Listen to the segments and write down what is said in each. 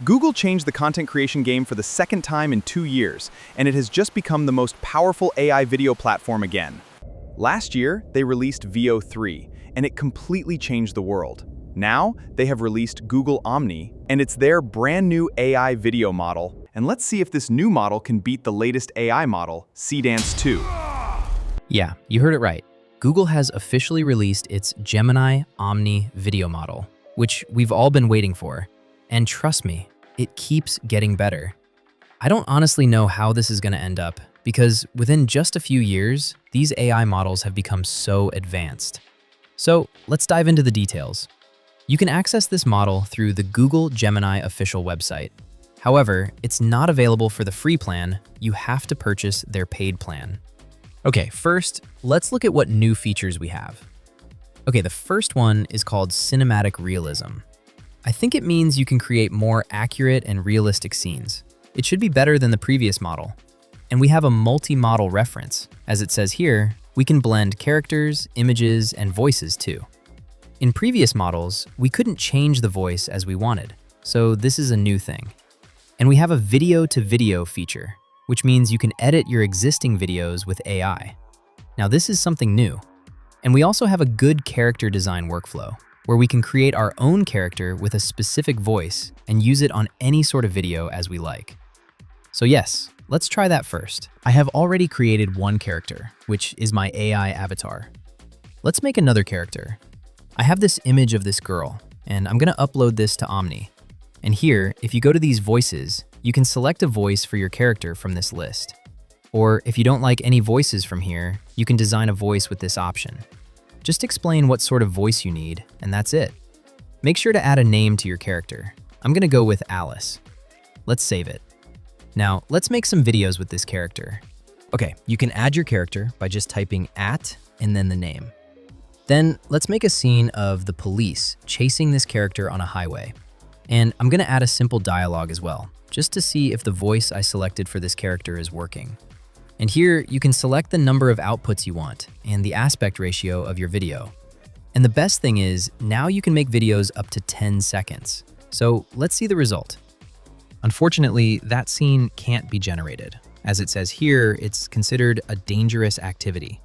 Google changed the content creation game for the second time in 2 years, and it has just become the most powerful AI video platform again. Last year, they released Veo 3, and it completely changed the world. Now, they have released Google Omni, and it's their brand new AI video model. And let's see if this new model can beat the latest AI model, Seedance 2. Yeah, you heard it right. Google has officially released its Gemini Omni video model, which we've all been waiting for. And trust me, it keeps getting better. I don't honestly know how this is going to end up, because within just a few years, these AI models have become so advanced. So let's dive into the details. You can access this model through the Google Gemini official website. However, it's not available for the free plan. You have to purchase their paid plan. Okay, first, let's look at what new features we have. Okay, the first one is called cinematic realism. I think it means you can create more accurate and realistic scenes. It should be better than the previous model. And we have a multi-model reference. As it says here, we can blend characters, images, and voices too. In previous models, we couldn't change the voice as we wanted, so this is a new thing. And we have a video-to-video feature, which means you can edit your existing videos with AI. Now this is something new. And we also have a good character design workflow, where we can create our own character with a specific voice and use it on any sort of video as we like. So yes, let's try that first. I have already created one character, which is my AI avatar. Let's make another character. I have this image of this girl, and I'm gonna upload this to Omni. And here, if you go to these voices, you can select a voice for your character from this list. Or if you don't like any voices from here, you can design a voice with this option. Just explain what sort of voice you need, and that's it. Make sure to add a name to your character. I'm gonna go with Alice. Let's save it. Now, let's make some videos with this character. Okay, you can add your character by just typing @ and then the name. Then, let's make a scene of the police chasing this character on a highway. And I'm gonna add a simple dialogue as well, just to see if the voice I selected for this character is working. And here, you can select the number of outputs you want and the aspect ratio of your video. And the best thing is, now you can make videos up to 10 seconds. So let's see the result. Unfortunately, that scene can't be generated. As it says here, it's considered a dangerous activity.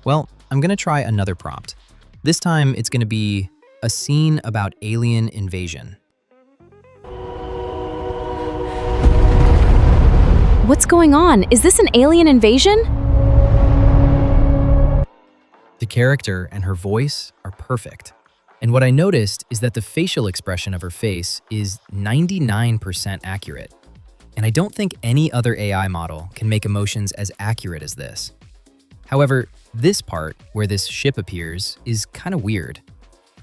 Well, I'm gonna try another prompt. This time, it's gonna be a scene about alien invasion. What's going on? Is this an alien invasion? The character and her voice are perfect. And what I noticed is that the facial expression of her face is 99% accurate. And I don't think any other AI model can make emotions as accurate as this. However, this part, where this ship appears, is kind of weird.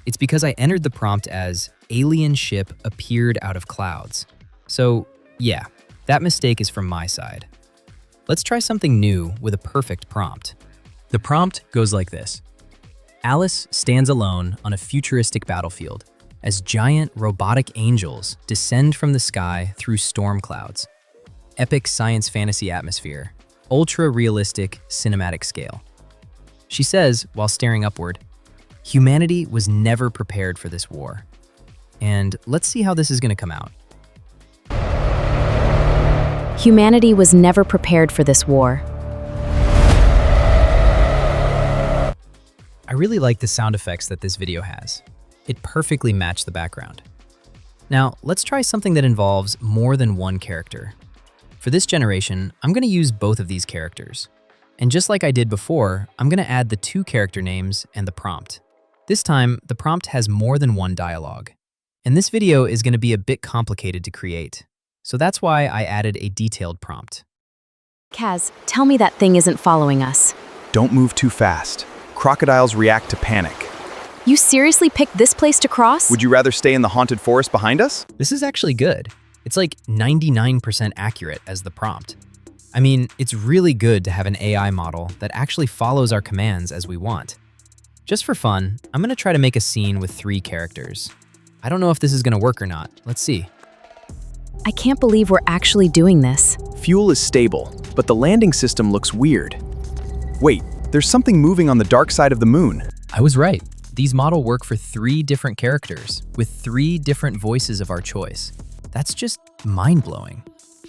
It's because I entered the prompt as alien ship appeared out of clouds. So, yeah. That mistake is from my side. Let's try something new with a perfect prompt. The prompt goes like this. Alice stands alone on a futuristic battlefield as giant robotic angels descend from the sky through storm clouds. Epic science fantasy atmosphere, ultra-realistic cinematic scale. She says, while staring upward, humanity was never prepared for this war. And let's see how this is gonna come out. Humanity was never prepared for this war. I really like the sound effects that this video has. It perfectly matched the background. Now, let's try something that involves more than one character. For this generation, I'm gonna use both of these characters. And just like I did before, I'm gonna add the 2 character names and the prompt. This time, the prompt has more than one dialogue. And this video is gonna be a bit complicated to create. So that's why I added a detailed prompt. Kaz, tell me that thing isn't following us. Don't move too fast. Crocodiles react to panic. You seriously picked this place to cross? Would you rather stay in the haunted forest behind us? This is actually good. It's like 99% accurate as the prompt. I mean, it's really good to have an AI model that actually follows our commands as we want. Just for fun, I'm gonna try to make a scene with 3 characters. I don't know if this is gonna work or not. Let's see. I can't believe we're actually doing this. Fuel is stable, but the landing system looks weird. Wait, there's something moving on the dark side of the moon. I was right. These models work for 3 different characters with 3 different voices of our choice. That's just mind-blowing.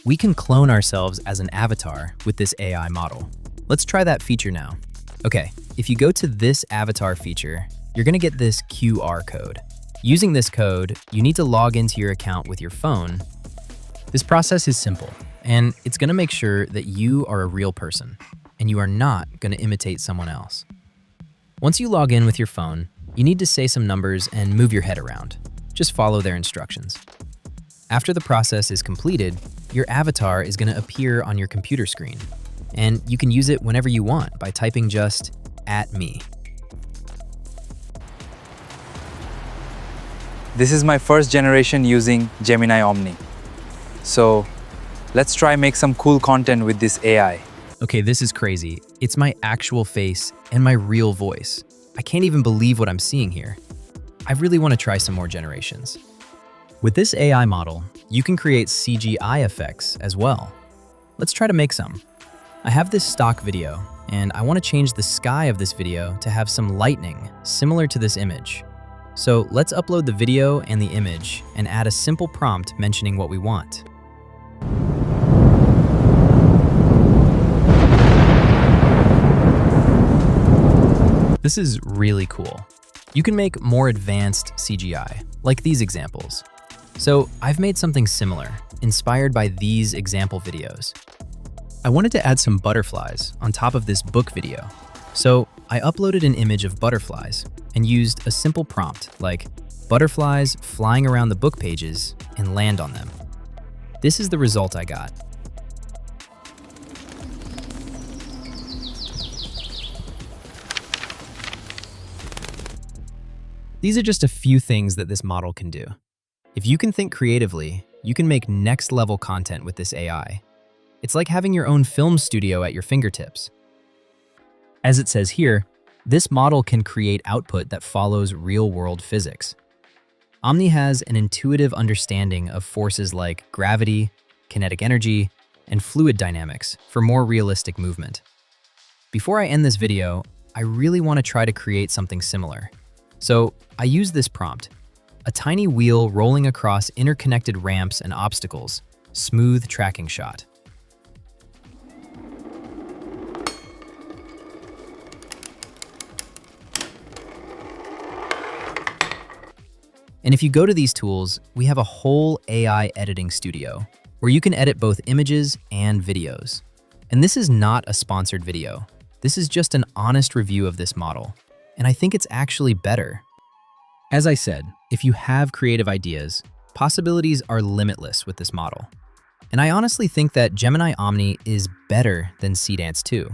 We can clone ourselves as an avatar with this AI model. Let's try that feature now. Okay, if you go to this avatar feature, you're gonna get this QR code. Using this code, you need to log into your account with your phone. This process is simple, and it's gonna make sure that you are a real person, and you are not gonna imitate someone else. Once you log in with your phone, you need to say some numbers and move your head around. Just follow their instructions. After the process is completed, your avatar is gonna appear on your computer screen, and you can use it whenever you want by typing just @me. This is my first generation using Gemini Omni. So let's try make some cool content with this AI. Okay, this is crazy. It's my actual face and my real voice. I can't even believe what I'm seeing here. I really want to try some more generations. With this AI model, you can create CGI effects as well. Let's try to make some. I have this stock video, and I want to change the sky of this video to have some lightning similar to this image. So let's upload the video and the image and add a simple prompt mentioning what we want. This is really cool. You can make more advanced CGI, like these examples. So I've made something similar, inspired by these example videos. I wanted to add some butterflies on top of this book video. So I uploaded an image of butterflies and used a simple prompt like butterflies flying around the book pages and land on them. This is the result I got. These are just a few things that this model can do. If you can think creatively, you can make next-level content with this AI. It's like having your own film studio at your fingertips. As it says here, this model can create output that follows real-world physics. Omni has an intuitive understanding of forces like gravity, kinetic energy, and fluid dynamics for more realistic movement. Before I end this video, I really want to try to create something similar. So I use this prompt: a tiny wheel rolling across interconnected ramps and obstacles, smooth tracking shot. And if you go to these tools, we have a whole AI editing studio where you can edit both images and videos. And this is not a sponsored video. This is just an honest review of this model. And I think it's actually better. As I said, if you have creative ideas, possibilities are limitless with this model. And I honestly think that Gemini Omni is better than Seedance 2.